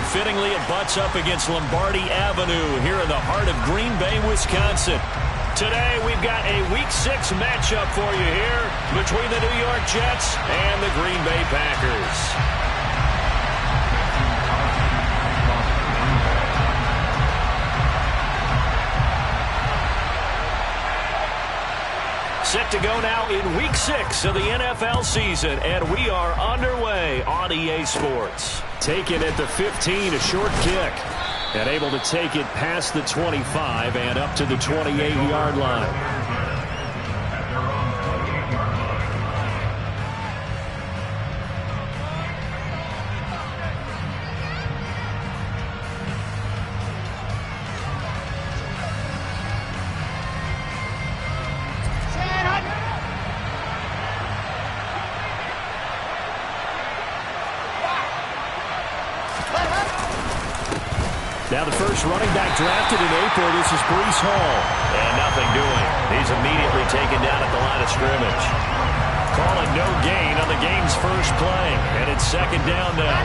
field. Fittingly, it butts up against Lombardi Avenue here in the heart of Green Bay, Wisconsin. Today, we've got a Week 6 matchup for you here between the New York Jets and the Green Bay Packers. Set to go now in Week 6 of the NFL season, and we are underway on EA Sports. Taken at the 15, a short kick, and able to take it past the 25 and up to the 28-yard line. Now the first running back drafted in April, this is Breece Hall. And nothing doing. He's immediately taken down at the line of scrimmage. Calling no gain on the game's first play. And it's second down now.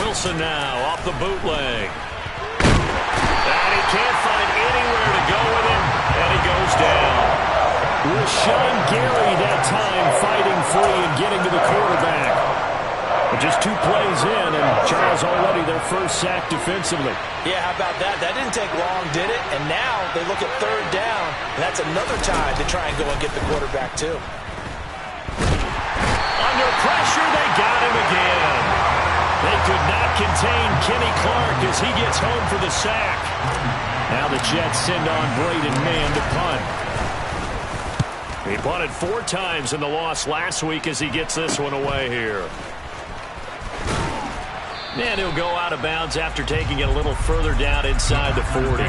Wilson now off the bootleg. And he can't find anywhere to go with it. And he goes down. Rashawn Gary that time fighting free and getting to the quarterback. But just 2 plays in, and Charles already their first sack defensively. Yeah, how about that? That didn't take long, did it? And now they look at third down, and that's another time to try and go and get the quarterback too. Under pressure, they got him again. They could not contain Kenny Clark as he gets home for the sack. Now the Jets send on Braden Mann to punt. He punted 4 times in the loss last week as he gets this one away here. And he'll go out of bounds after taking it a little further down inside the 40.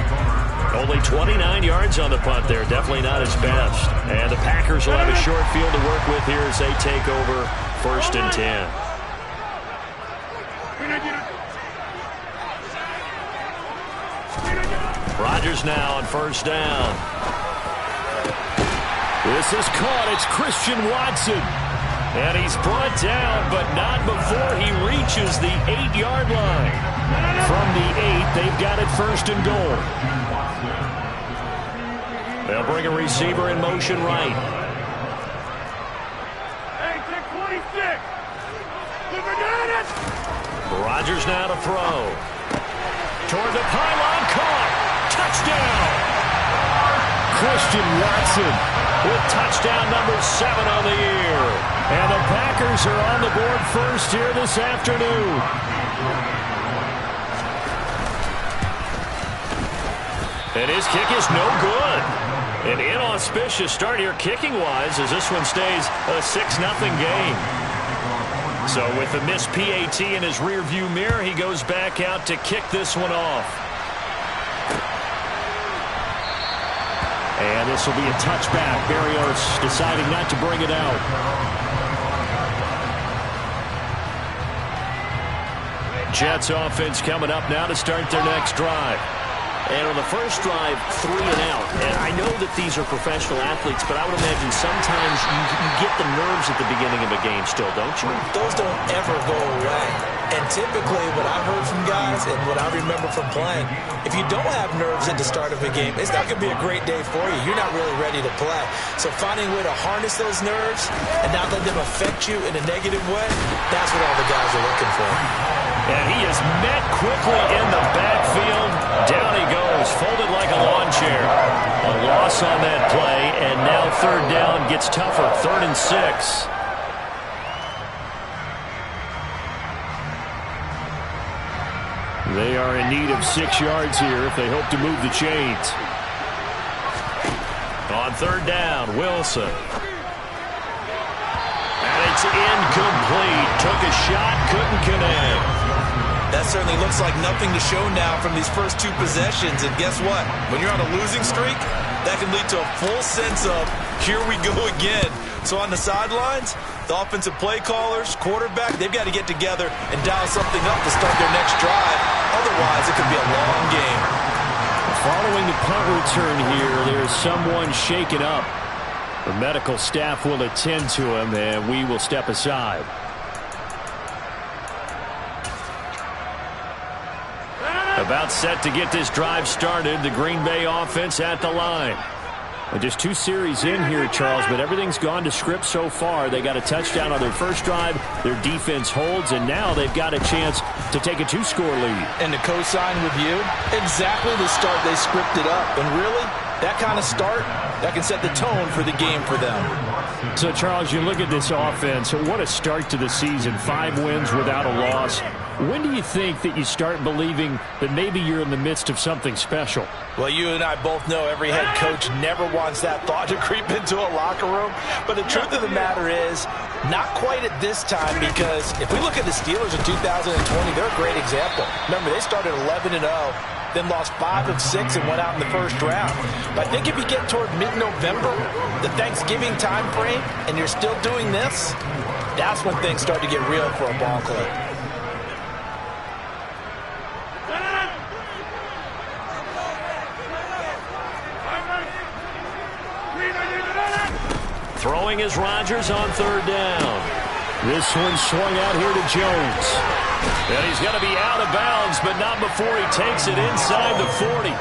Only 29 yards on the punt there. Definitely not his best. And the Packers will have a short field to work with here as they take over 1st and 10. Rodgers now on 1st down. This is caught. It's Christian Watson. And he's brought down, but not before he reaches the 8-yard line. From the 8, they've got it 1st and goal. They'll bring a receiver in motion right. Hey, 26. Rodgers now to throw. Toward the pylon, caught. Touchdown. Christian Watson with touchdown number 7 on the year. And the Packers are on the board first here this afternoon. And his kick is no good. An inauspicious start here kicking-wise as this one stays a 6-0 game. So with the missed PAT in his rearview mirror, he goes back out to kick this one off. And this will be a touchback. Barrios deciding not to bring it out. Jets offense coming up now to start their next drive. And on the first drive, 3 and out. And I know that these are professional athletes, but I would imagine sometimes you get the nerves at the beginning of a game still, don't you? Those don't ever go away. And typically what I've heard from guys and what I remember from playing, if you don't have nerves at the start of a game, it's not going to be a great day for you. You're not really ready to play. So finding a way to harness those nerves and not let them affect you in a negative way, that's what all the guys are looking for. And he is met quickly in the backfield. Down he goes, folded like a lawn chair. A loss on that play, and now 3rd down gets tougher. 3rd and 6. They are in need of 6 yards here if they hope to move the chains. On 3rd down, Wilson. And it's incomplete. Took a shot, couldn't connect. That certainly looks like nothing to show now from these first 2 possessions. And guess what? When you're on a losing streak, that can lead to a full sense of, here we go again. So on the sidelines, the offensive play callers, quarterback, they've got to get together and dial something up to start their next drive. Otherwise, it could be a long game. Following the punt return here, there's someone shaken up. The medical staff will attend to him, and we will step aside. About set to get this drive started. The Green Bay offense at the line. And just 2 series in here, Charles, but everything's gone to script so far. They got a touchdown on their first drive. Their defense holds, and now they've got a chance to take a 2-score lead. And to co-sign with you, exactly the start they scripted up. And really, that kind of start, that can set the tone for the game for them. So, Charles, you look at this offense. What a start to the season. 5 wins without a loss. When do you think that you start believing that maybe you're in the midst of something special? Well, you and I both know every head coach never wants that thought to creep into a locker room. But the truth of the matter is, not quite at this time, because if we look at the Steelers in 2020, they're a great example. Remember, they started 11-0, then lost 5 of 6 and went out in the first round. But I think if you get toward mid-November, the Thanksgiving time frame, and you're still doing this, that's when things start to get real for a ball club. Throwing is Rodgers on 3rd down. This one swung out here to Jones. And he's going to be out of bounds, but not before he takes it inside the 40.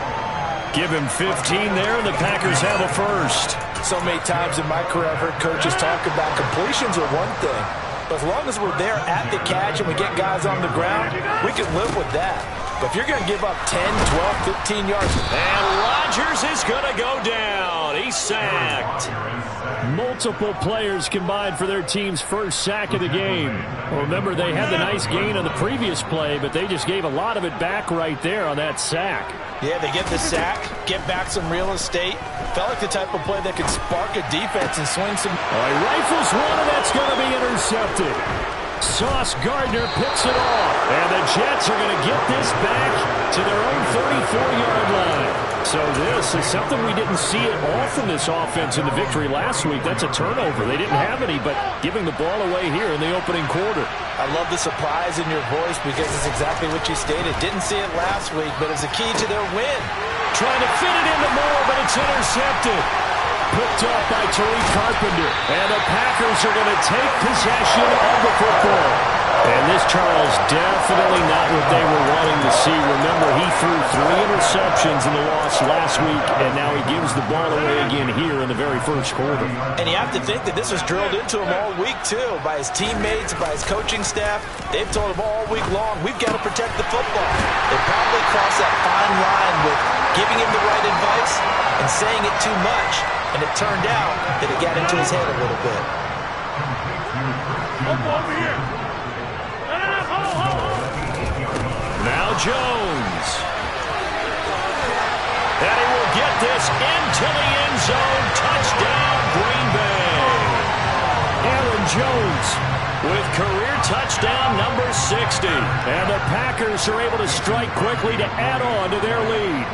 Give him 15 there, and the Packers have a first. So many times in my career I've heard coaches talk about completions are one thing. But as long as we're there at the catch and we get guys on the ground, we can live with that. But if you're going to give up 10, 12, 15 yards. And Rodgers is going to go down. He's sacked. Multiple players combined for their team's first sack of the game. Well, remember, they had the nice gain on the previous play, but they just gave a lot of it back right there on that sack. Yeah, they get the sack, get back some real estate. Felt like the type of play that could spark a defense and swing some. He rifles one, and that's going to be intercepted. Sauce Gardner picks it off, and the Jets are going to get this back to their own 34-yard line. So this is something we didn't see at all from this offense in the victory last week. That's a turnover. They didn't have any, but giving the ball away here in the opening quarter. I love the surprise in your voice because it's exactly what you stated. Didn't see it last week, but it's a key to their win. Trying to fit it into Moore, but it's intercepted. Picked up by Tariq Carpenter. And the Packers are going to take possession of the football. And this, Charles, definitely not what they were wanting to see. Remember, he threw 3 interceptions in the loss last week, and now he gives the ball away again here in the very first quarter. And you have to think that this was drilled into him all week, too, by his teammates, by his coaching staff. They've told him all week long, we've got to protect the football. They probably crossed that fine line with giving him the right advice and saying it too much. And it turned out that it got into his head a little bit. Over here. Now Jones. And he will get this into the end zone. Touchdown, Green Bay. Aaron Jones with career touchdown number 60. And the Packers are able to strike quickly to add on to their lead.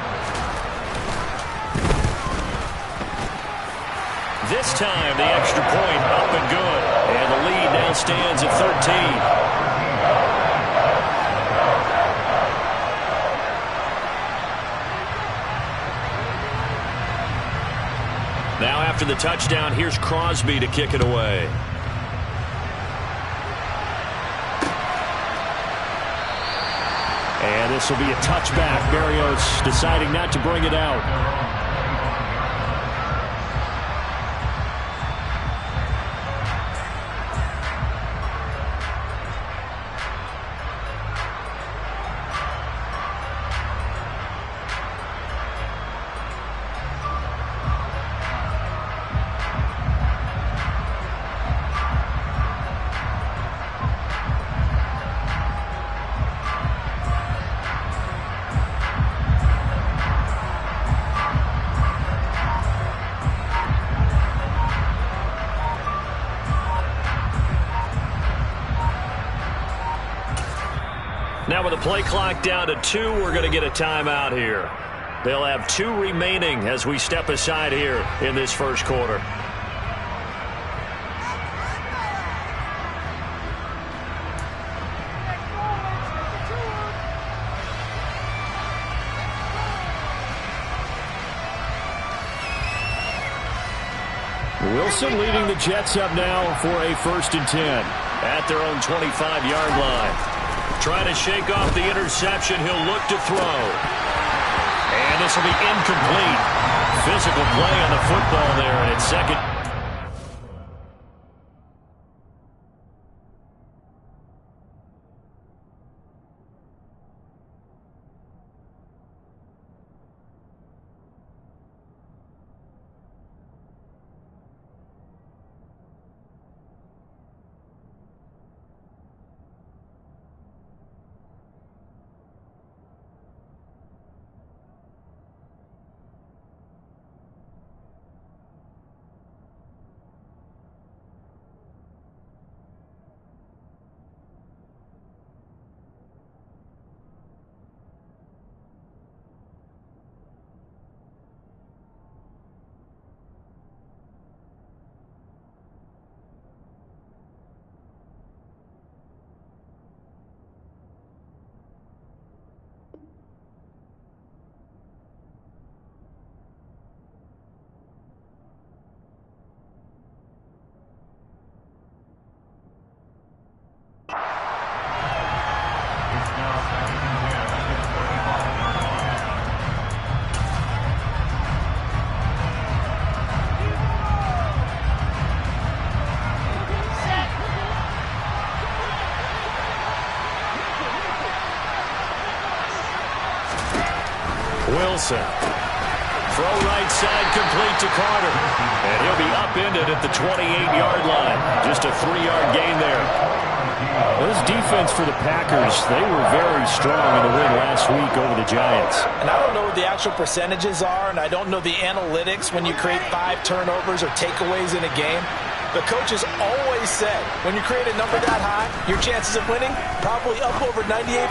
This time, the extra point up and good. And the lead now stands at 13. Now after the touchdown, here's Crosby to kick it away. And this will be a touchback. Berrios deciding not to bring it out. Now with the play clock down to 2, we're going to get a timeout here. They'll have 2 remaining as we step aside here in this first quarter. Wilson leading the Jets up now for a 1st and 10. At their own 25-yard line. Trying to shake off the interception. He'll look to throw. And this will be incomplete. Physical play on the football there, and it's 2nd. Wilson. Throw right side complete to Carter. And he'll be upended at the 28-yard line. Just a 3-yard gain there. This defense for the Packers, they were very strong in the win last week over the Giants. And I don't know what the actual percentages are, and I don't know the analytics when you create 5 turnovers or takeaways in a game. The coaches always said, when you create a number that high, your chances of winning probably up over 98%.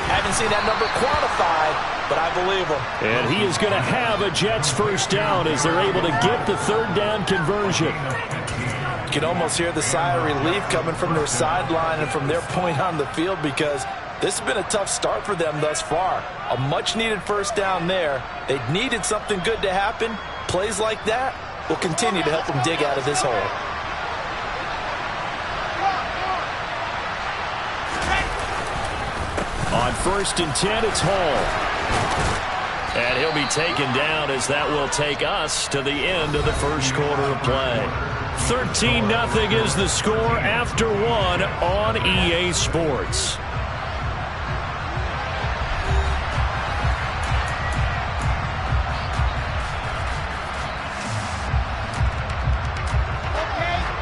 Haven't seen that number quantified, but I believe them. And he is going to have a Jets 1st down as they're able to get the 3rd down conversion. You can almost hear the sigh of relief coming from their sideline and from their point on the field, because this has been a tough start for them thus far. A much-needed 1st down there. They needed something good to happen. Plays like that will continue to help them dig out of this hole. On 1st and 10, it's Hall. And he'll be taken down as that will take us to the end of the 1st quarter of play. 13-0 is the score after 1 on EA Sports.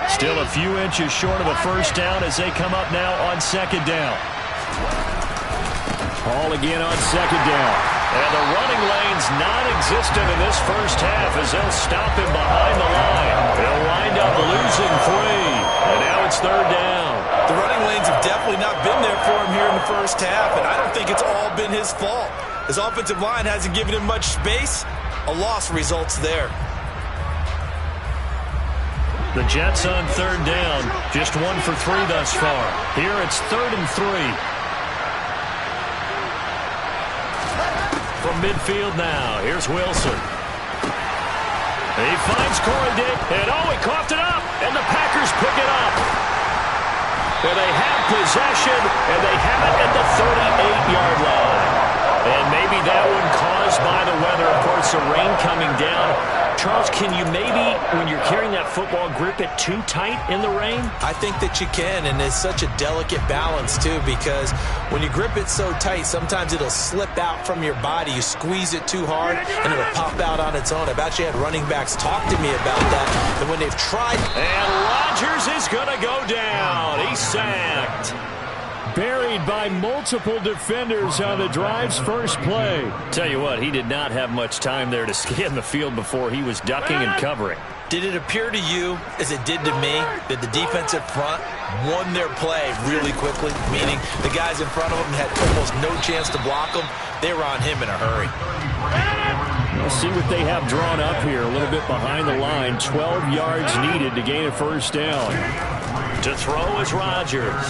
Still a few inches short of a 1st down as they come up now on 2nd down. Hall again on 2nd down. And the running lane's non-existent in this 1st half as they'll stop him behind the line. They'll wind up losing 3. And now it's 3rd down. The running lanes have definitely not been there for him here in the 1st half, and I don't think it's all been his fault. His offensive line hasn't given him much space. A loss results there. The Jets on 3rd down. Just 1 for 3 thus far. Here it's 3rd and 3. From midfield now, here's Wilson. He finds Corey Dick, and he coughed it up, and the Packers pick it up. And they have possession, and they have it at the 38-yard line. And maybe that one caused by the weather. Of course, the rain coming down. Charles, can you maybe, when you're carrying that football, grip it too tight in the rain? I think that you can, and it's such a delicate balance, too, because when you grip it so tight, sometimes it'll slip out from your body. You squeeze it too hard, and it'll pop out on its own. I've actually had running backs talk to me about that, and when they've tried... And Rodgers is going to go down. He's sacked. Buried by multiple defenders on the drive's 1st play. Tell you what, he did not have much time there to scan the field before he was ducking and covering. Did it appear to you, as it did to me, that the defensive front won their play really quickly? Meaning the guys in front of them had almost no chance to block them. They were on him in a hurry. Let's see what they have drawn up here. A little bit behind the line. 12 yards needed to gain a 1st down. To throw is Rodgers.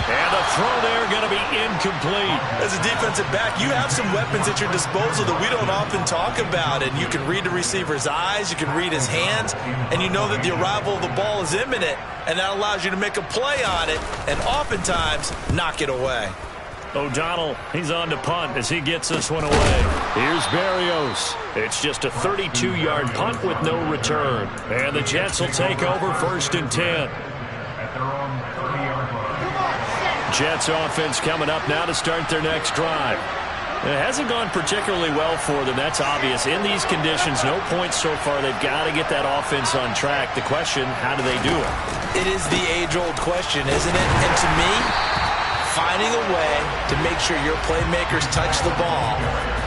And the throw there going to be incomplete. As a defensive back, you have some weapons at your disposal that we don't often talk about. And you can read the receiver's eyes, you can read his hands, and you know that the arrival of the ball is imminent. And that allows you to make a play on it and oftentimes knock it away. O'Donnell, he's on to punt as he gets this one away. Here's Berrios. It's just a 32-yard punt with no return. And the Jets will take over 1st and 10. Jets offense coming up now to start their next drive. It hasn't gone particularly well for them. That's obvious. In these conditions, no points so far. They've got to get that offense on track. The question, how do they do it? It is the age-old question, isn't it? And to me, finding a way to make sure your playmakers touch the ball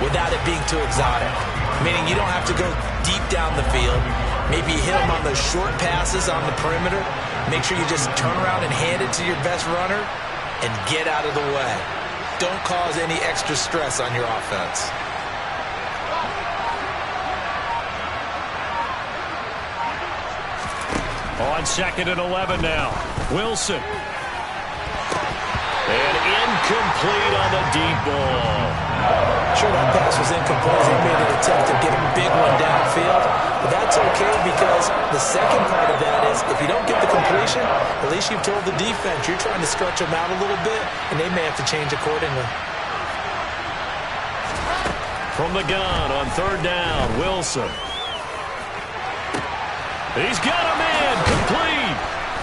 without it being too exotic. Meaning you don't have to go deep down the field. Maybe you hit them on those short passes on the perimeter. Make sure you just turn around and hand it to your best runner and get out of the way. Don't cause any extra stress on your offense. On 2nd and 11 now. Wilson. And incomplete on the deep ball. Sure, that pass was incomplete. They made an attempt to get a big one downfield. But that's okay because the second part of that is if you don't get the completion, at least you've told the defense you're trying to stretch them out a little bit, and they may have to change accordingly. From the gun on 3rd down, Wilson. He's got a man complete.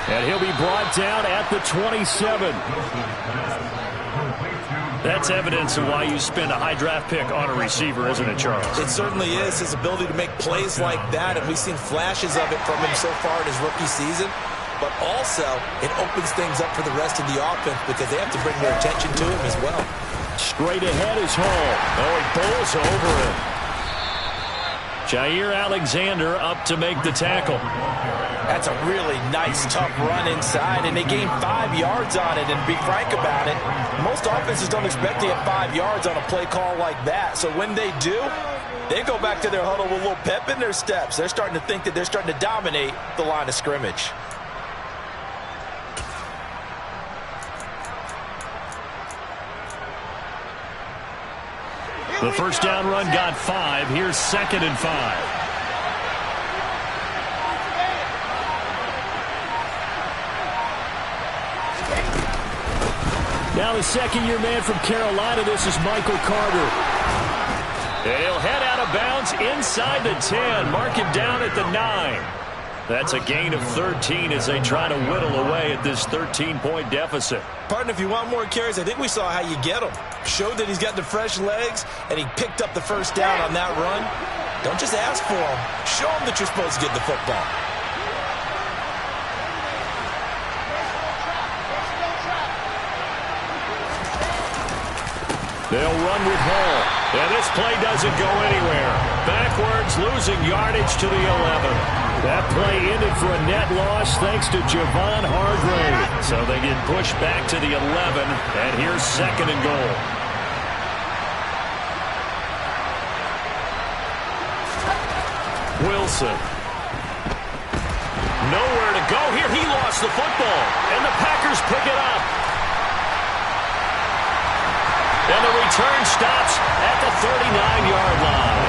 And he'll be brought down at the 27. That's evidence of why you spend a high draft pick on a receiver, isn't it, Charles? It certainly is. His ability to make plays like that, and we've seen flashes of it from him so far in his rookie season. But also, it opens things up for the rest of the offense because they have to bring their attention to him as well. Straight ahead is Hall. Oh, he bowls over him. Jair Alexander up to make the tackle. That's a really nice, tough run inside, and they gained 5 yards on it. And to be frank about it, most offenses don't expect to get 5 yards on a play call like that. So when they do, they go back to their huddle with a little pep in their steps. They're starting to think that they're starting to dominate the line of scrimmage. The first down run got 5. Here's 2nd and 5. Now the second-year man from Carolina, this is Michael Carter. And he'll head out of bounds inside the 10. Mark him down at the 9. That's a gain of 13 as they try to whittle away at this 13-point deficit. Partner, if you want more carries, I think we saw how you get them. Showed that he's got the fresh legs, and he picked up the first down on that run. Don't just ask for him. Show him that you're supposed to get the football. They'll run with Hall. And this play doesn't go anywhere. Backwards, losing yardage to the 11. That play ended for a net loss thanks to Javon Hargrave. So they get pushed back to the 11, and here's 2nd and goal. Wilson. Nowhere to go here. He lost the football, and the Packers pick it up. And the return stops at the 39-yard line.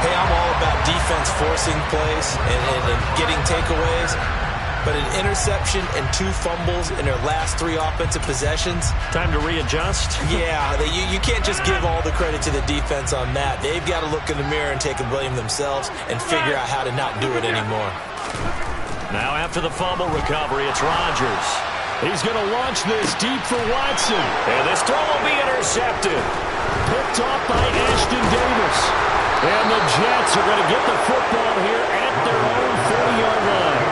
Hey, I'm all about defense forcing plays and getting takeaways. But an interception and 2 fumbles in their last 3 offensive possessions. Time to readjust? Yeah, you can't just give all the credit to the defense on that. They've got to look in the mirror and take a blame themselves and figure out how to not do it anymore. Now after the fumble recovery, it's Rodgers. He's going to launch this deep for Watson. And this throw will be intercepted. Picked off by Ashton Davis. And the Jets are going to get the football here at their own 40-yard line.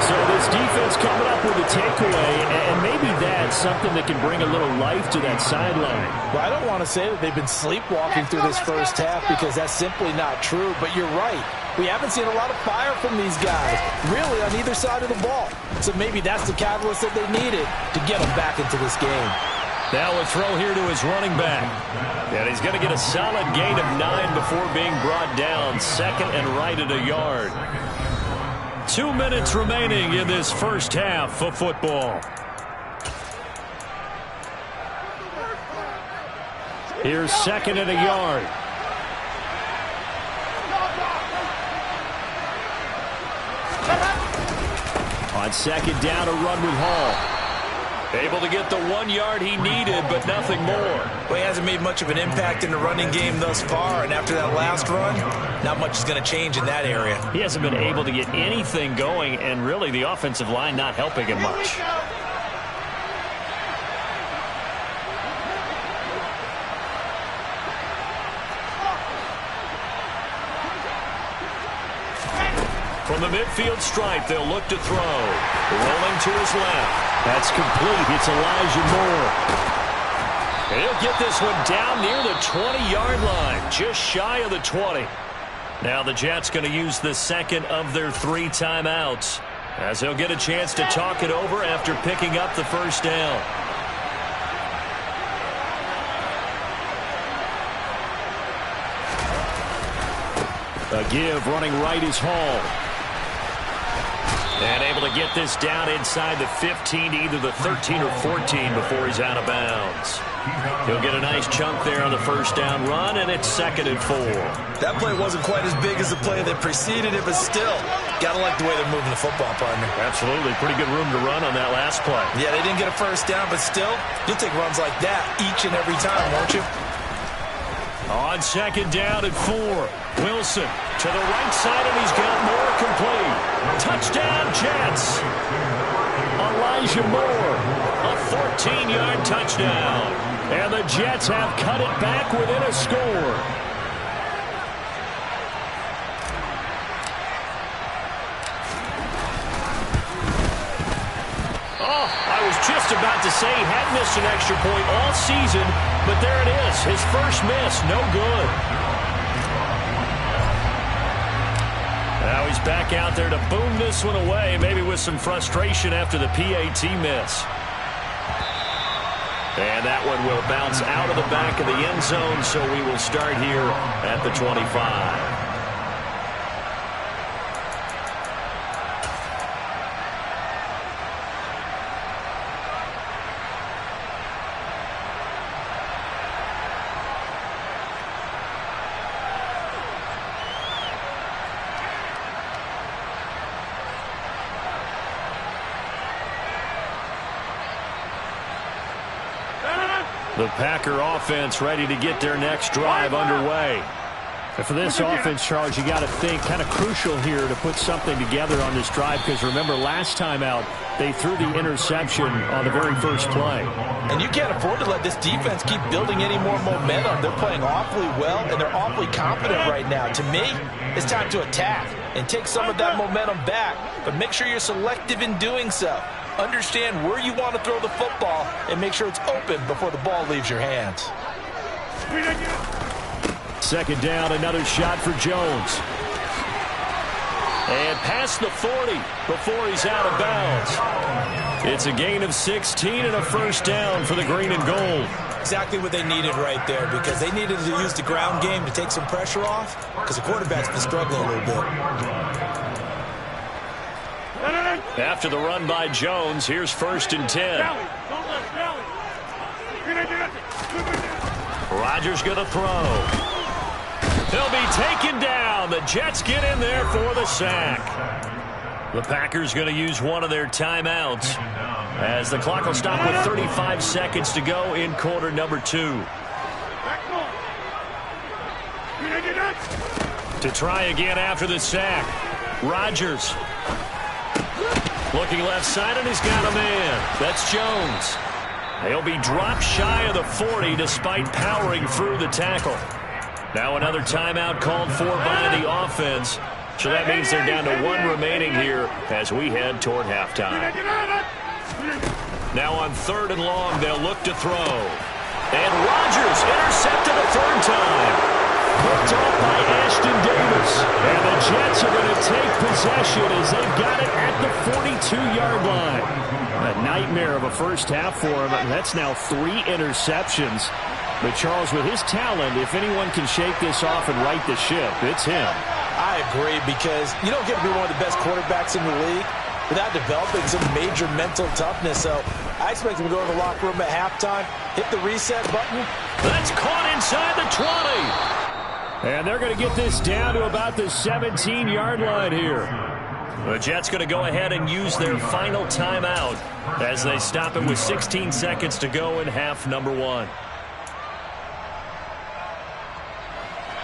So this defense coming up with a takeaway, and maybe that's something that can bring a little life to that sideline. Well, I don't want to say that they've been sleepwalking through this first half because that's simply not true, but you're right. We haven't seen a lot of fire from these guys, really, on either side of the ball. So maybe that's the catalyst that they needed to get them back into this game. Now a throw here to his running back. And he's going to get a solid gain of 9 before being brought down. 2nd and right at a yard. 2 minutes remaining in this first half of football. Here's 2nd and a yard. On 2nd down, a run with Hall. Able to get the 1 yard he needed, but nothing more. Well, he hasn't made much of an impact in the running game thus far, and after that last run, not much is going to change in that area. He hasn't been able to get anything going, and really the offensive line not helping him much. From the midfield stripe, they'll look to throw. Rolling to his left. That's complete. It's Elijah Moore. And he'll get this one down near the 20-yard line, just shy of the 20. Now the Jets going to use the 2nd of their 3 timeouts, as they'll get a chance to talk it over after picking up the first down. A give running right is Hall. And able to get this down inside the 15 to either the 13 or 14 before he's out of bounds. He'll get a nice chunk there on the first down run, and it's 2nd and 4. That play wasn't quite as big as the play that preceded it, but still, gotta like the way they're moving the football, partner. Absolutely. Pretty good room to run on that last play. Yeah, they didn't get a first down, but still, you'll take runs like that each and every time, won't you? On 2nd down and 4, Wilson to the right side, and he's got Moore complete. Touchdown, Jets. Elijah Moore, a 14-yard touchdown. And the Jets have cut it back within a score. Oh, I was just about to say he hadn't missed an extra point all season, but there it is. His first miss, no good. Now he's back out there to boom this one away, maybe with some frustration after the PAT miss. And that one will bounce out of the back of the end zone, so we will start here at the 25. The Packer offense ready to get their next drive underway. And for this offense, Charles, you got to think kind of crucial here to put something together on this drive, because remember last time out they threw the interception on the very first play. And you can't afford to let this defense keep building any more momentum. They're playing awfully well, and they're awfully confident right now. To me, it's time to attack and take some of that momentum back, but make sure you're selective in doing so. Understand where you want to throw the football and make sure it's open before the ball leaves your hands. 2nd down, another shot for Jones. And past the 40 before he's out of bounds. It's a gain of 16 and a first down for the green and gold. Exactly what they needed right there, because they needed to use the ground game to take some pressure off, because the quarterback's been struggling a little bit. After the run by Jones, here's 1st and 10. Rodgers going to throw. He'll be taken down. The Jets get in there for the sack. The Packers going to use one of their timeouts, as the clock will stop with 35 seconds to go in quarter number 2. To try again after the sack. Rodgers. Looking left side, and he's got a man. That's Jones. He'll be dropped shy of the 40 despite powering through the tackle. Now another timeout called for by the offense. So that means they're down to 1 remaining here as we head toward halftime. Now on 3rd and long, they'll look to throw. And Rodgers intercepted a 3rd time. Picked off by Ashton Davis. And the Jets are going to take possession as they've got it at the 42-yard line. A nightmare of a first half for him. That's now 3 interceptions. But Charles, with his talent, if anyone can shake this off and right the ship, it's him. I agree, because you don't get to be one of the best quarterbacks in the league without developing some major mental toughness. So I expect him to go to the locker room at halftime, hit the reset button. That's caught inside the 20. And they're going to get this down to about the 17-yard line here. The Jets going to go ahead and use their final timeout as they stop it with 16 seconds to go in half number 1.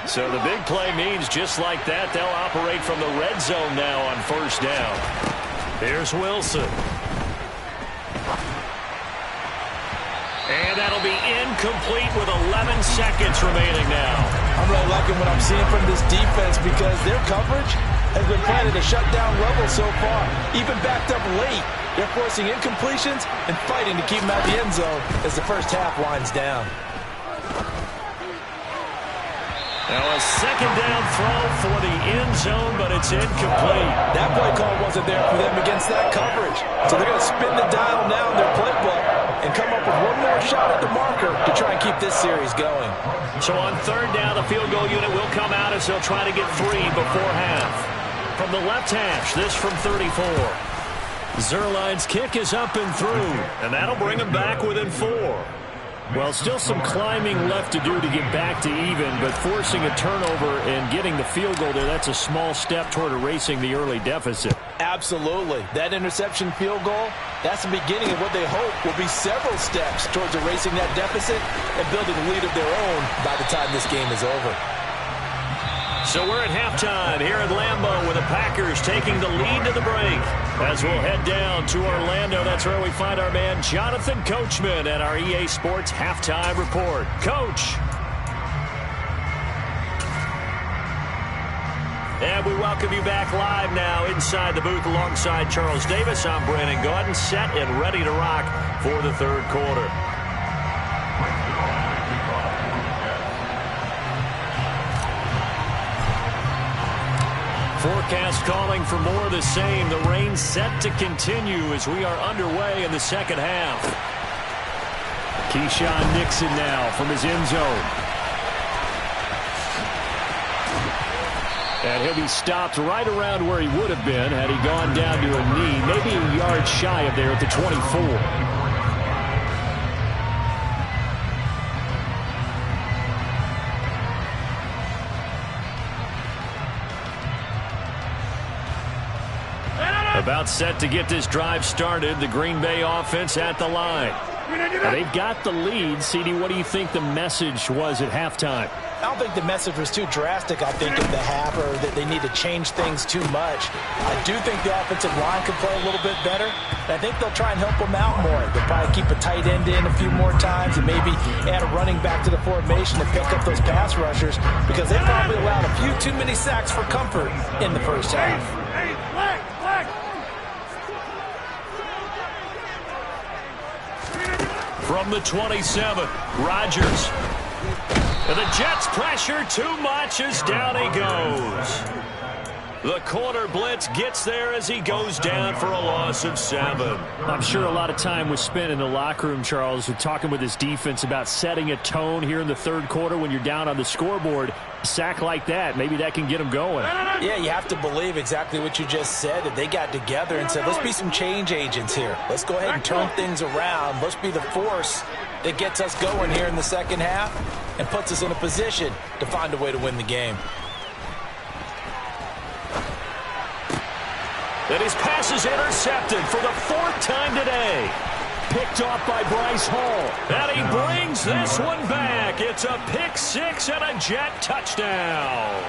So the big play means just like that, they'll operate from the red zone now on first down. Here's Wilson. And that'll be incomplete with 11 seconds remaining now. I'm really liking what I'm seeing from this defense because their coverage has been playing at a shutdown level so far. Even backed up late, they're forcing incompletions and fighting to keep them out the end zone as the first half winds down. Now a second down throw for the end zone, but it's incomplete. That play call wasn't there for them against that coverage. So they're going to spin the dial now in their playbook and come up with one more shot at the marker to try and keep this series going. So on third down, the field goal unit will come out as they'll try to get 3 before half. From the left hash, this from 34. Zerline's kick is up and through, and that'll bring him back within 4. Well, still some climbing left to do to get back to even, but forcing a turnover and getting the field goal there, that's a small step toward erasing the early deficit. Absolutely. That interception field goal, that's the beginning of what they hope will be several steps towards erasing that deficit and building a lead of their own by the time this game is over. So we're at halftime here at Lambeau with the Packers taking the lead to the break. As we'll head down to Orlando, that's where we find our man Jonathan Coachman at our EA Sports Halftime Report. Coach. And we welcome you back live now inside the booth alongside Charles Davis. I'm Brandon Gaudin, set and ready to rock for the third quarter. Forecast calling for more of the same. The rain set to continue as we are underway in the second half. Keyshawn Nixon now from his end zone. And he'll be stopped right around where he would have been had he gone down to a knee, maybe a yard shy of there at the 24. About set to get this drive started. The Green Bay offense at the line. Now they've got the lead. CD, what do you think the message was at halftime? I don't think the message was too drastic, I think, in the half, or that they need to change things too much. I do think the offensive line could play a little bit better, and I think they'll try and help them out more. They'll probably keep a tight end in a few more times and maybe add a running back to the formation to pick up those pass rushers because they probably allowed a few too many sacks for comfort in the first half. From the 27, Rodgers. And the Jets pressure too much as down he goes. The corner blitz gets there as he goes down for a loss of 7. I'm sure a lot of time was spent in the locker room, Charles, with talking with his defense about setting a tone here in the third quarter when you're down on the scoreboard. A sack like that, maybe that can get him going. Yeah, you have to believe exactly what you just said, that they got together and said, let's be some change agents here. Let's go ahead and turn things around. Let's be the force that gets us going here in the second half and puts us in a position to find a way to win the game. And his pass is intercepted for the 4th time today. Picked off by Bryce Hall. And he brings this one back. It's a pick 6 and a Jet touchdown.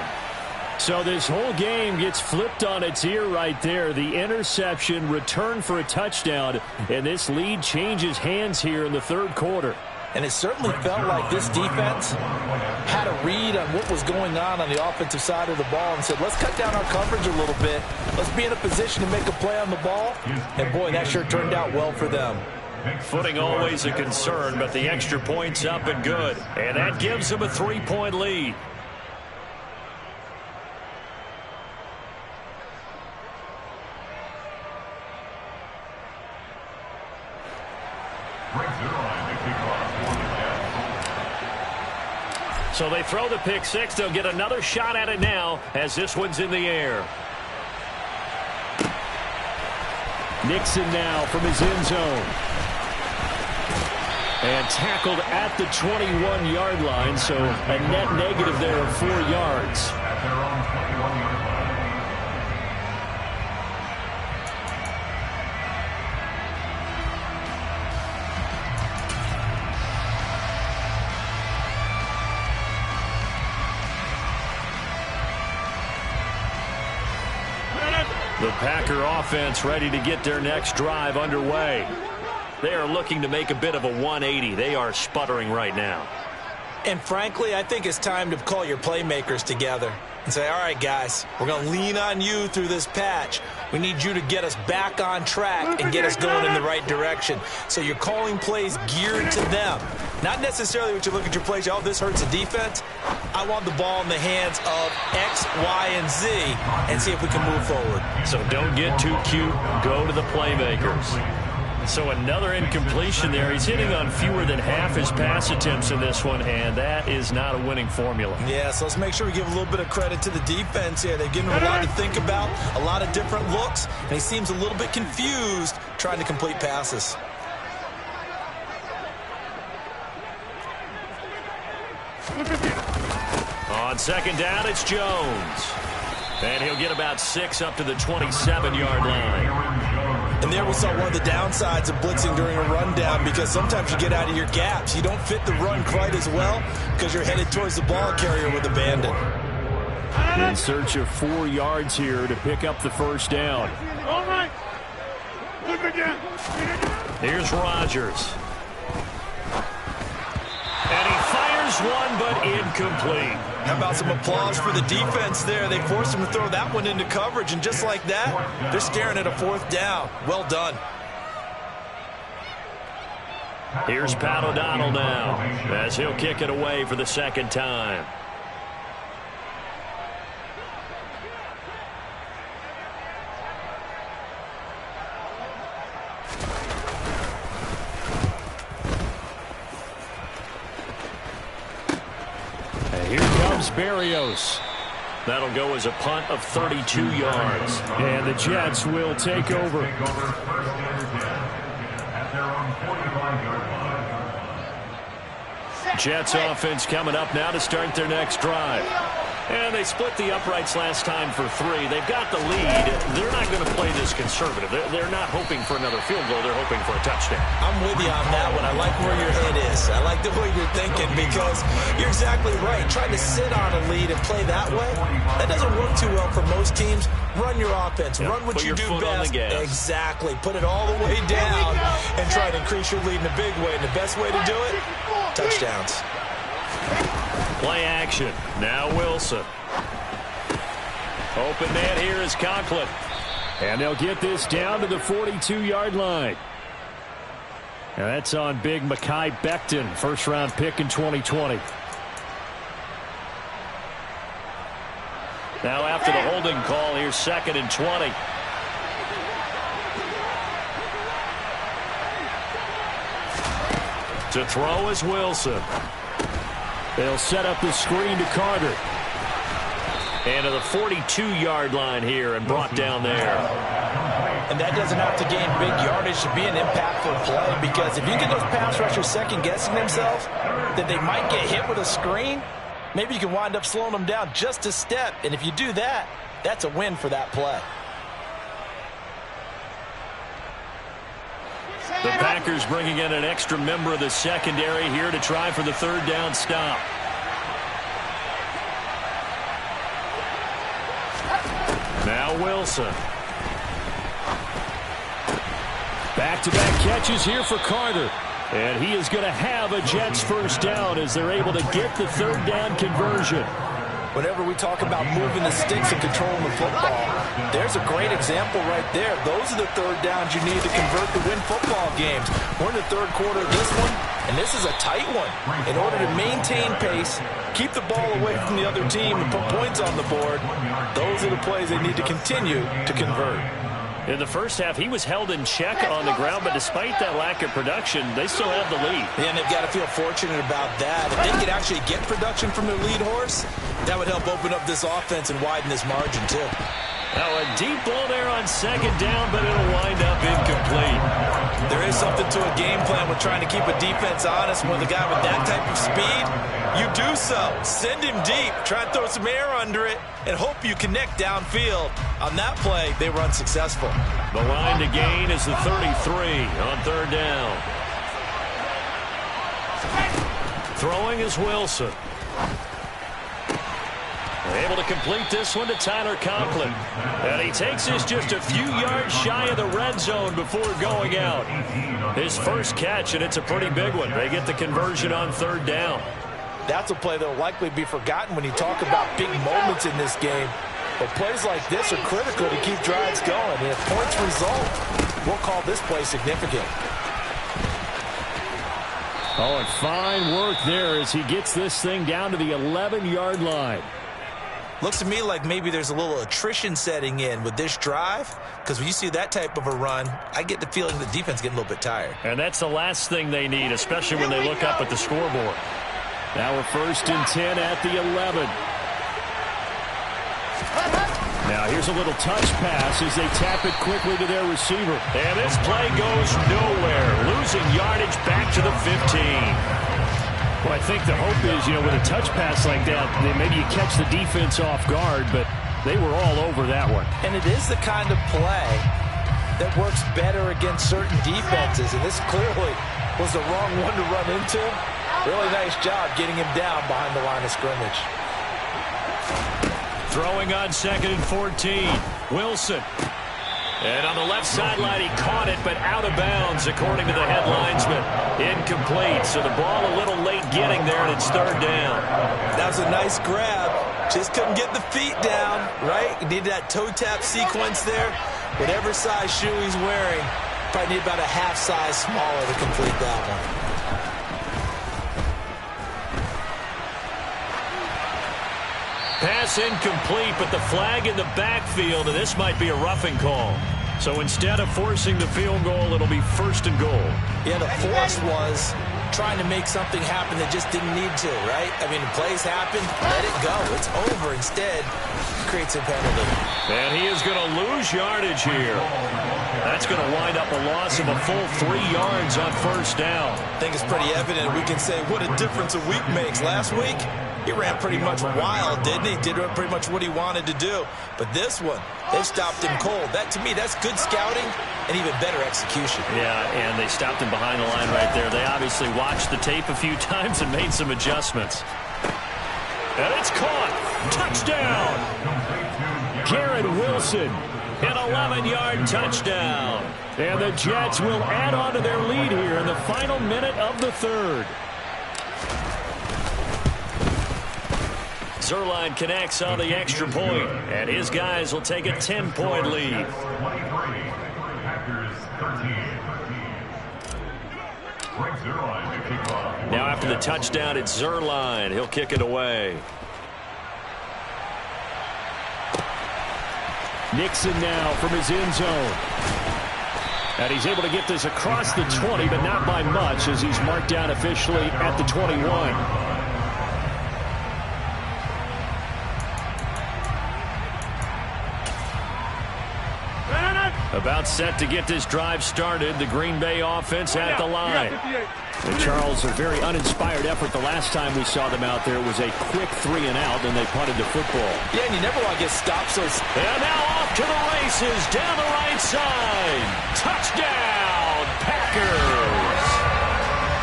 So this whole game gets flipped on its ear right there. The interception, return for a touchdown, and this lead changes hands here in the third quarter. And it certainly felt like this defense had a read on what was going on the offensive side of the ball and said, let's cut down our coverage a little bit. Let's be in a position to make a play on the ball. And, boy, that sure turned out well for them. Footing always a concern, but the extra point's up and good. And that gives them a 3-point lead. So they throw the pick 6. They'll get another shot at it now as this one's in the air. Nixon now from his end zone. And tackled at the 21-yard line, so a net negative there of 4 yards. The Packer offense ready to get their next drive underway. They are looking to make a bit of a 180. They are sputtering right now. And frankly, I think it's time to call your playmakers together and say, all right, guys, we're going to lean on you through this patch. We need you to get us back on track and get us going in the right direction. So you're calling plays geared to them. Not necessarily what you look at your plays, oh, this hurts the defense. I want the ball in the hands of X, Y, and Z and see if we can move forward. So don't get too cute. Go to the playmakers. So another incompletion there. He's hitting on fewer than half his pass attempts in this one, and that is not a winning formula. Yeah, so let's make sure we give a little bit of credit to the defense here. They've given him a lot to think about, a lot of different looks, and he seems a little bit confused trying to complete passes. On second down, it's Jones. And he'll get about 6 up to the 27-yard line. And there we saw one of the downsides of blitzing during a rundown, because sometimes you get out of your gaps. You don't fit the run quite as well because you're headed towards the ball carrier with abandon. In search of 4 yards here to pick up the first down. All right. Look again. Here's Rodgers. And he fires one, but incomplete. How about some applause for the defense there? They forced him to throw that one into coverage, and just like that, they're staring at a 4th down. Well done. Here's Pat O'Donnell now, as he'll kick it away for the second time. Here comes Berrios. That'll go as a punt of 32 yards. And the Jets will take over. Jets offense coming up now to start their next drive. And they split the uprights last time for 3. They've got the lead. They're not going to play this conservative. They're not hoping for another field goal. They're hoping for a touchdown. I'm with you on that one. I like where your head is. I like the way you're thinking, because you're exactly right. Trying to sit on a lead and play that way, that doesn't work too well for most teams. Run your offense. Run what you do best. Exactly. Put it all the way down and try to increase your lead in a big way. And the best way to do it, touchdowns. Play action. Now Wilson. Open man here is Conklin. And they'll get this down to the 42-yard line. And that's on big Mekhi Becton, first-round pick in 2020. Now after the holding call, here's 2nd and 20. To throw is Wilson. They'll set up the screen to Carter. And to the 42-yard line here and brought down there. And that doesn't have to gain big yardage to be an impactful play, because if you get those pass rushers second-guessing themselves that they might get hit with a screen, maybe you can wind up slowing them down just a step. And if you do that, that's a win for that play. The Packers bringing in an extra member of the secondary here to try for the 3rd down stop. Now Wilson. Back-to-back catches here for Carter. And he is going to have a Jets first down as they're able to get the 3rd down conversion. Whenever we talk about moving the sticks and controlling the football, there's a great example right there. Those are the 3rd downs you need to convert to win football games. We're in the 3rd quarter of this one, and this is a tight one. In order to maintain pace, keep the ball away from the other team, and put points on the board, those are the plays they need to continue to convert. In the first half, he was held in check on the ground, but despite that lack of production, they still have the lead. Yeah, and they've got to feel fortunate about that. If they could actually get production from their lead horse, that would help open up this offense and widen this margin, too. Now a deep ball there on second down, but it'll wind up incomplete. There is something to a game plan with trying to keep a defense honest. With a guy with that type of speed, you do so. Send him deep. Try and throw some air under it and hope you connect downfield. On that play, they were unsuccessful. The line to gain is the 33 on third down. Throwing is Wilson. Able to complete this one to Tyler Conklin. And he takes this just a few yards shy of the red zone before going out. His first catch, and it's a pretty big one. They get the conversion on third down. That's a play that will likely be forgotten when you talk about big moments in this game. But plays like this are critical to keep drives going. And if points result, we'll call this play significant. Oh, and fine work there as he gets this thing down to the 11-yard line. Looks to me like maybe there's a little attrition setting in with this drive, because when you see that type of a run, I get the feeling the defense getting a little bit tired. And that's the last thing they need, especially when they look up at the scoreboard. Now we're 1st and 10 at the 11. Now here's a little touch pass as they tap it quickly to their receiver. And this play goes nowhere, losing yardage back to the 15. Well, I think the hope is, with a touch pass like that, maybe you catch the defense off guard, but they were all over that one. And it is the kind of play that works better against certain defenses, and this clearly was the wrong one to run into. Really nice job getting him down behind the line of scrimmage. Throwing on 2nd and 14. Wilson. And on the left sideline, he caught it, but out of bounds, according to the head linesman. Incomplete, so the ball a little late getting there, and it's third down. That was a nice grab. Just couldn't get the feet down, right? He needed that toe tap sequence there. Whatever size shoe he's wearing, probably need about a half size smaller to complete that one. Pass incomplete, but the flag in the backfield, and this might be a roughing call. So instead of forcing the field goal, it'll be 1st and goal. Yeah, the force was trying to make something happen that just didn't need to, right? I mean, plays happen, let it go. It's over. Instead, creates a penalty. And he is going to lose yardage here. That's going to wind up a loss of a full 3 yards on 1st down. I think it's pretty evident. We can say what a difference a week makes. Last week, he ran pretty much wild, didn't he? Did pretty much what he wanted to do. But this one, they stopped him cold. That, to me, that's good scouting and even better execution. Yeah, and they stopped him behind the line right there. They obviously watched the tape a few times and made some adjustments. And it's caught. Touchdown. Garrett Wilson, an 11-yard touchdown. And the Jets will add on to their lead here in the final minute of the 3rd. Zerline connects on the extra point, and his guys will take a 10-point lead. Now after the touchdown, it's Zerline. He'll kick it away. Nixon now from his end zone. And he's able to get this across the 20, but not by much, as he's marked down officially at the 21. About set to get this drive started. The Green Bay offense at the line. And Charles, a very uninspired effort the last time we saw them out there. It was a quick 3 and out, and they punted the football. Yeah, and you never want to get stopped. And now off to the races down the right side. Touchdown, Packers.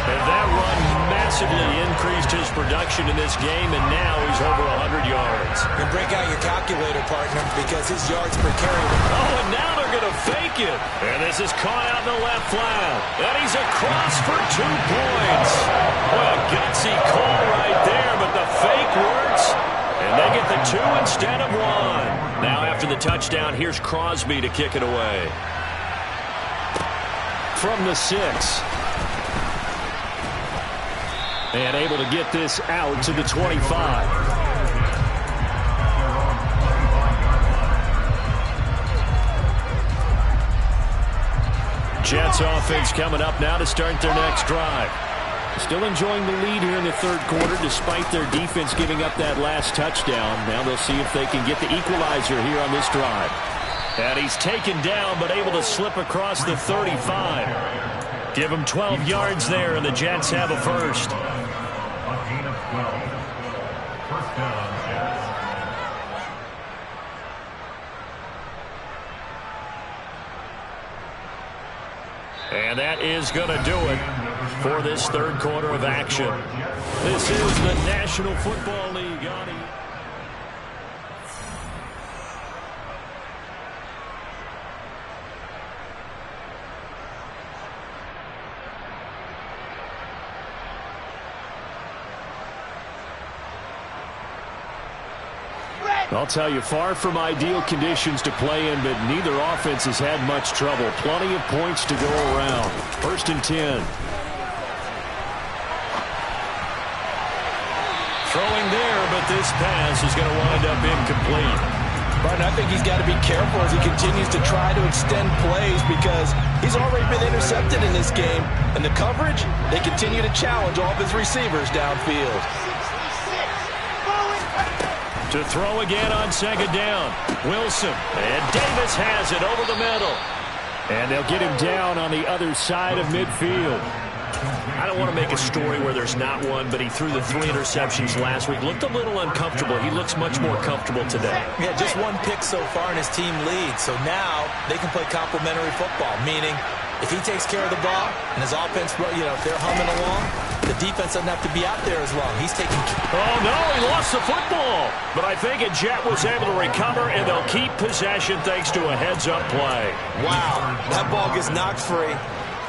And that run massively increased his production in this game, and now he's over 100 yards. And break out your calculator, partner, because his yards per carry. Oh, and now they're going to fake it. And this is caught out in the left flat. And he's across for 2 points. What a gutsy call right there, but the fake works. And they get the 2 instead of 1. Now after the touchdown, here's Crosby to kick it away. From the 6. And able to get this out to the 25. Jets offense coming up now to start their next drive. Still enjoying the lead here in the third quarter despite their defense giving up that last touchdown. Now they'll see if they can get the equalizer here on this drive. And he's taken down but able to slip across the 35. Give him 12 yards there, and the Jets have a first. And that is going to do it for this third quarter of action. This is the National Football League. I'll tell you, far from ideal conditions to play in, but neither offense has had much trouble. Plenty of points to go around. First and 10. Throwing there, but this pass is going to wind up incomplete. But I think he's got to be careful as he continues to try to extend plays because he's already been intercepted in this game. And the coverage, they continue to challenge all of his receivers downfield. To throw again on second down. Wilson. And Davis has it over the middle. And they'll get him down on the other side of midfield. I don't want to make a story where there's not one, but he threw the 3 interceptions last week. Looked a little uncomfortable. He looks much more comfortable today. Yeah, just 1 pick so far and his team leads. So now they can play complementary football, meaning if he takes care of the ball and his offense, if they're humming along, the defense doesn't have to be out there as long. He's taking... Oh, no, he lost the football. But I think a Jet was able to recover, and they'll keep possession thanks to a heads-up play. Wow, that ball gets knocked free,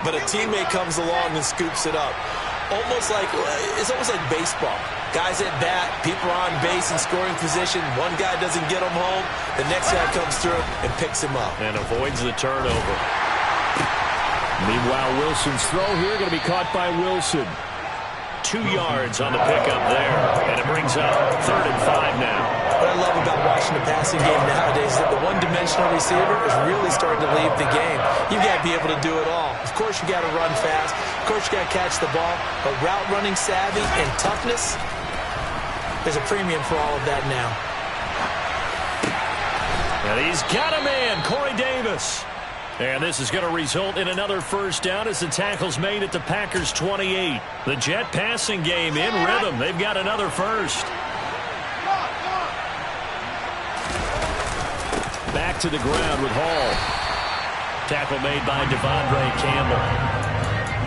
but a teammate comes along and scoops it up. It's almost like baseball. Guys at bat, people are on base in scoring position. One guy doesn't get him home. The next guy comes through and picks him up. And avoids the turnover. Meanwhile, Wilson's throw here going to be caught by Wilson. 2 yards on the pickup there, and it brings up 3rd and 5 now. What I love about watching the passing game nowadays is that the one-dimensional receiver is really starting to leave the game. You've got to be able to do it all. Of course, you got to run fast. Of course, you got to catch the ball. But route running savvy and toughness, there's a premium for all of that now. And he's got a man, Corey Davis. And this is going to result in another first down as the tackle's made at the Packers' 28. The Jet passing game in rhythm. They've got another first. Back to the ground with Hall. Tackle made by Devondre Campbell.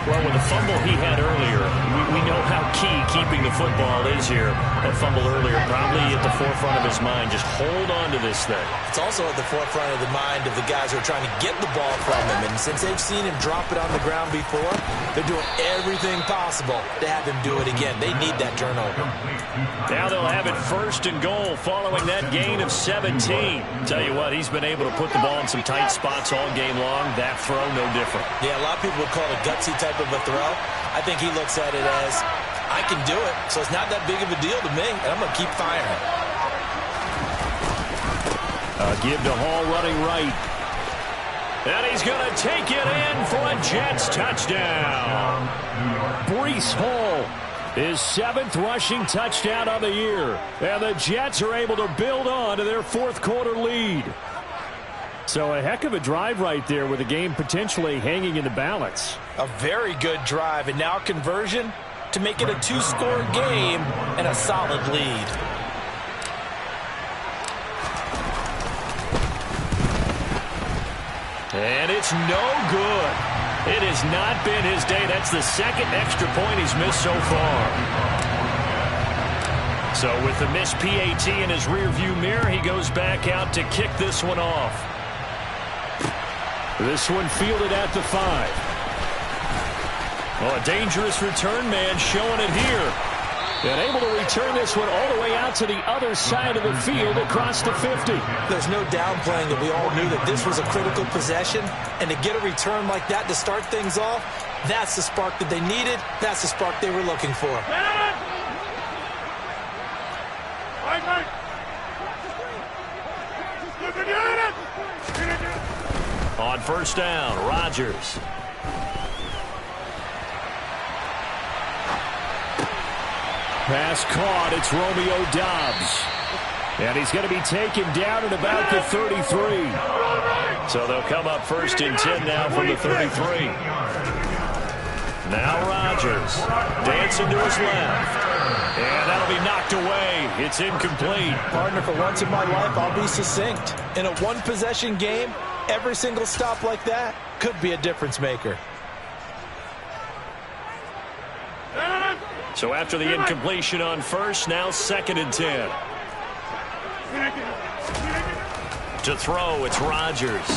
Well, with the fumble he had earlier, we know how key keeping the football is here. That fumble earlier probably at the forefront of his mind. Just hold on to this thing. It's also at the forefront of the mind of the guys who are trying to get the ball from him. And since they've seen him drop it on the ground before, they're doing everything possible to have him do it again. They need that turnover. Now they'll have it 1st and goal following that gain of 17. Tell you what, he's been able to put the ball in some tight spots all game long. That throw, no different. Yeah, a lot of people would call it a gutsy type of a throw. I think he looks at it as, I can do it, so it's not that big of a deal to me, and I'm going to keep firing. Give to Hall running right. And he's going to take it in for a Jets touchdown. Breece Hall, his 7th rushing touchdown of the year. And the Jets are able to build on to their 4th quarter lead. So a heck of a drive right there with the game potentially hanging in the balance. A very good drive, and now conversion to make it a 2-score game and a solid lead. And it's no good. It has not been his day. That's the 2nd extra point he's missed so far. So with the missed PAT in his rearview mirror, he goes back out to kick this one off. This one fielded at the 5. Oh, a dangerous return man showing it here. And able to return this one all the way out to the other side of the field across the 50. There's no downplaying that we all knew that this was a critical possession. And to get a return like that to start things off, that's the spark that they needed. That's the spark they were looking for. On first down, Rodgers. Pass caught. It's Romeo Doubs. And he's going to be taken down at about the 33. So they'll come up first and 10 now from the 33. Now Rodgers dancing to his left. And that'll be knocked away. It's incomplete. Partner, for once in my life, I'll be succinct. In a one-possession game, every single stop like that could be a difference maker. So after the incompletion on first, now 2nd and 10. To throw, it's Rodgers.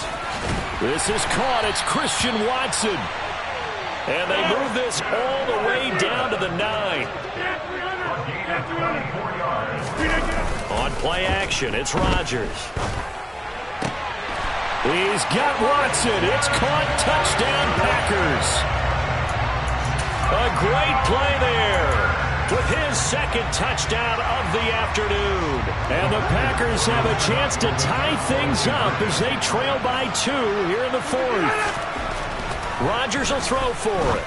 This is caught. It's Christian Watson. And they move this all the way down to the 9. On play action, it's Rodgers. He's got Watson. It's caught. Touchdown, Packers. A great play there with his 2nd touchdown of the afternoon. And the Packers have a chance to tie things up as they trail by 2 here in the 4th. Rodgers will throw for it.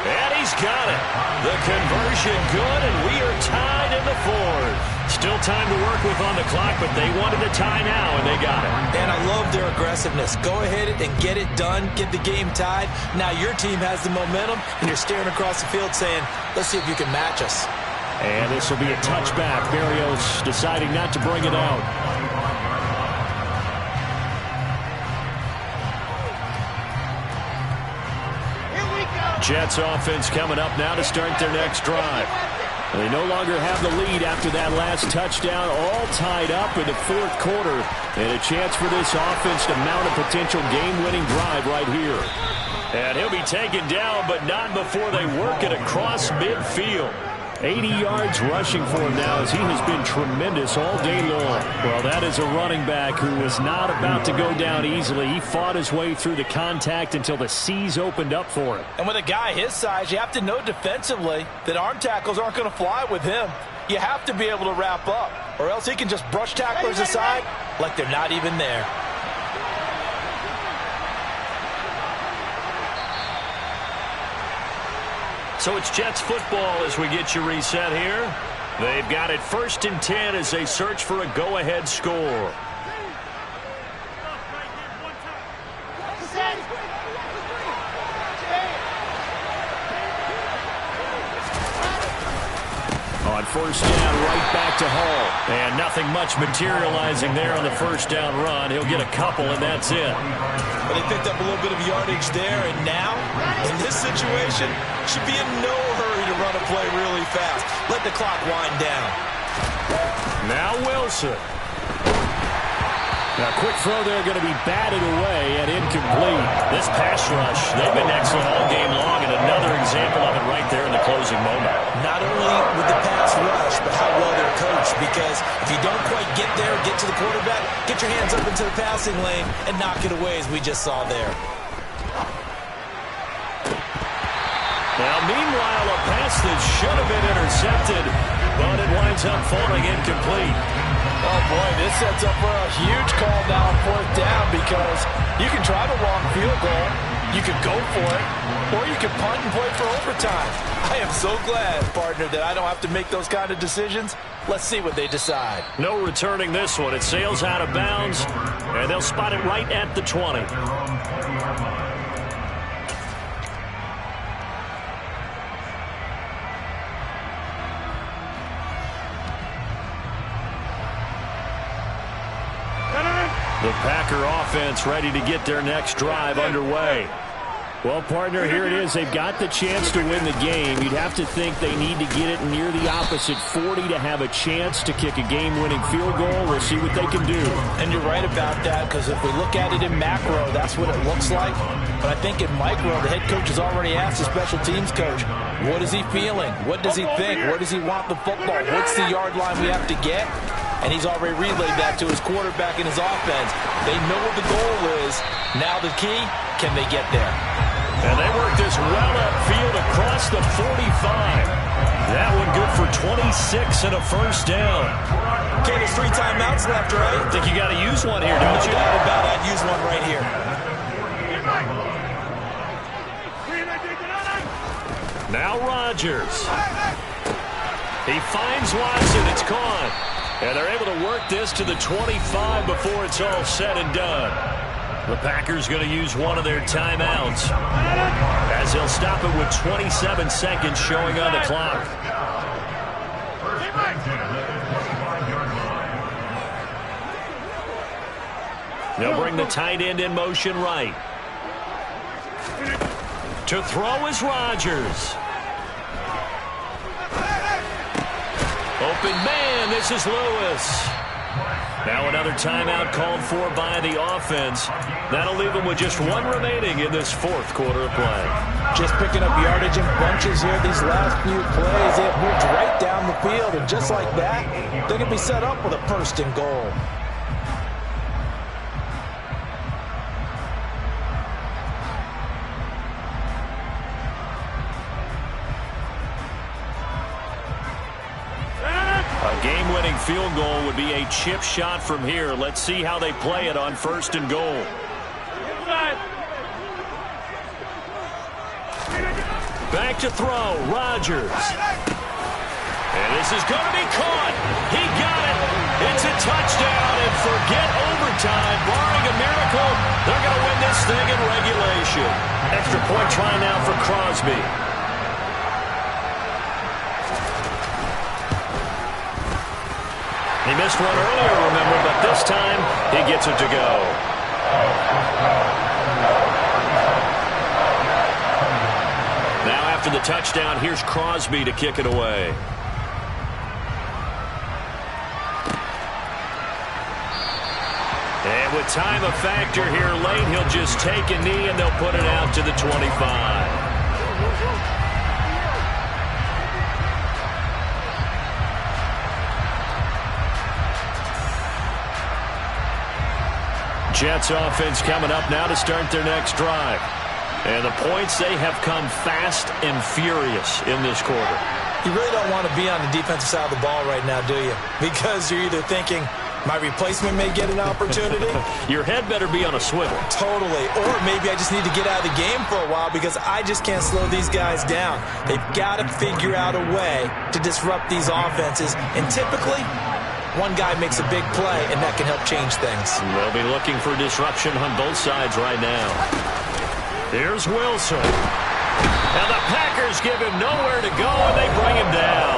And he's got it. The conversion good, and we are tied in the 4th. Still time to work with on the clock, but they wanted a tie now, and they got it. And I love their aggressiveness. Go ahead and get it done. Get the game tied. Now your team has the momentum, and you're staring across the field saying, let's see if you can match us. And this will be a touchback. Berrios deciding not to bring it out. Jets offense coming up now to start their next drive. They no longer have the lead after that last touchdown, all tied up in the 4th quarter. And a chance for this offense to mount a potential game-winning drive right here. And he'll be taken down, but not before they work it across midfield. 80 yards rushing for him now as he has been tremendous all day long. Well, that is a running back who was not about to go down easily. He fought his way through the contact until the seas opened up for him. And with a guy his size, you have to know defensively that arm tackles aren't going to fly with him. You have to be able to wrap up, or else he can just brush tacklers aside like they're not even there. So it's Jets football as we get you reset here. They've got it 1st and 10 as they search for a go-ahead score. On 1st down, right back to Hall. And nothing much materializing there on the 1st down run. He'll get a couple, and that's it. But they picked up a little bit of yardage there, and now, in this situation, should be in no hurry to run a play really fast. Let the clock wind down. Now Wilson. Now, quick throw there going to be batted away and incomplete. This pass rush, they've been excellent all game long, and another example of it right there in the closing moment. Not only with the pass rush, but how well they're coached, because if you don't quite get there, get to the quarterback, get your hands up into the passing lane and knock it away as we just saw there. Now, meanwhile, a pass that should have been intercepted, but it winds up falling incomplete. Oh, boy, this sets up for a huge call now on 4th down, because you can try the long field goal, you could go for it, or you could punt and play for overtime. I am so glad, partner, that I don't have to make those kind of decisions. Let's see what they decide. No returning this one. It sails out of bounds, and they'll spot it right at the 20. The Packer offense ready to get their next drive underway. Well, partner, here it is. They've got the chance to win the game. You'd have to think they need to get it near the opposite 40 to have a chance to kick a game-winning field goal. We'll see what they can do. And you're right about that, because if we look at it in macro, that's what it looks like. But I think in micro, the head coach has already asked the special teams coach, what is he feeling? What does he think? Where does he want the football? What's the yard line we have to get? And he's already relayed that to his quarterback and his offense. They know what the goal is. Now the key, can they get there? And they work this well upfield across the 45. That one good for 26 and a 1st down. Okay, there's 3 timeouts left, right? I think you got to use one here, don't you? No doubt about it. I'd use one right here. Now Rodgers. He finds Watson. It's caught. And they're able to work this to the 25 before it's all said and done. The Packers going to use one of their timeouts as they'll stop it with 27 seconds showing on the clock. They'll bring the tight end in motion right. To throw is Rodgers. Open man, this is Lewis. Now another timeout called for by the offense. That'll leave them with just one remaining in this fourth quarter of play. Just picking up yardage in bunches here these last few plays. They have moved right down the field, and just like that, they can be set up with a first and goal. Game-winning field goal would be a chip shot from here. Let's see how they play it on first and goal. Back to throw, Rodgers. And this is going to be caught. He got it. It's a touchdown, and forget overtime. Barring a miracle, they're going to win this thing in regulation. Extra point try now for Crosby. He missed one earlier, remember, but this time he gets it to go. Now after the touchdown, here's Crosby to kick it away. And with time a factor here late, he'll just take a knee and they'll put it out to the 25. Jets offense coming up now to start their next drive. And the points, they have come fast and furious in this quarter. You really don't want to be on the defensive side of the ball right now, do you? Because you're either thinking, my replacement may get an opportunity. Your head better be on a swivel. Totally. Or maybe I just need to get out of the game for a while because I just can't slow these guys down. They've got to figure out a way to disrupt these offenses. And typically, one guy makes a big play, and that can help change things. They'll be looking for disruption on both sides right now. Here's Wilson. And the Packers give him nowhere to go, and they bring him down.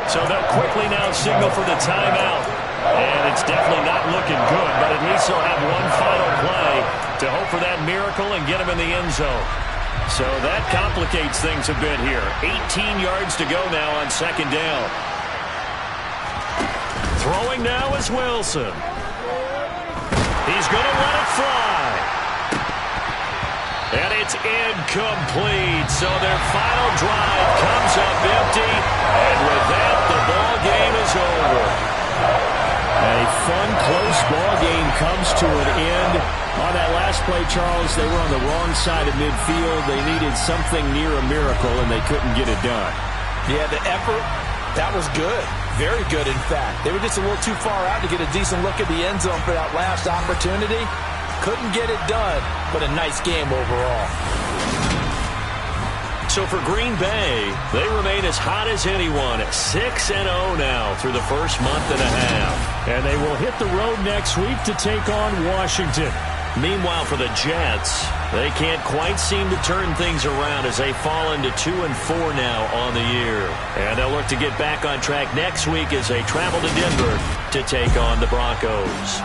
So they'll quickly now signal for the timeout. And it's definitely not looking good, but at least they'll have one final play to hope for that miracle and get him in the end zone. So that complicates things a bit here. 18 yards to go now on second down. Throwing now is Wilson. He's going to let it fly. And it's incomplete. So their final drive comes up empty. And with that, the ball game is over. A fun, close ball game comes to an end. On that last play, Charles, they were on the wrong side of midfield. They needed something near a miracle, and they couldn't get it done. Yeah, the effort, that was good. Very good, in fact. They were just a little too far out to get a decent look at the end zone for that last opportunity. Couldn't get it done, but a nice game overall. So for Green Bay, they remain as hot as anyone at 6-0 now through the first month and a half. And they will hit the road next week to take on Washington. Meanwhile, for the Jets, they can't quite seem to turn things around as they fall into 2-4 now on the year. And they'll look to get back on track next week as they travel to Denver to take on the Broncos.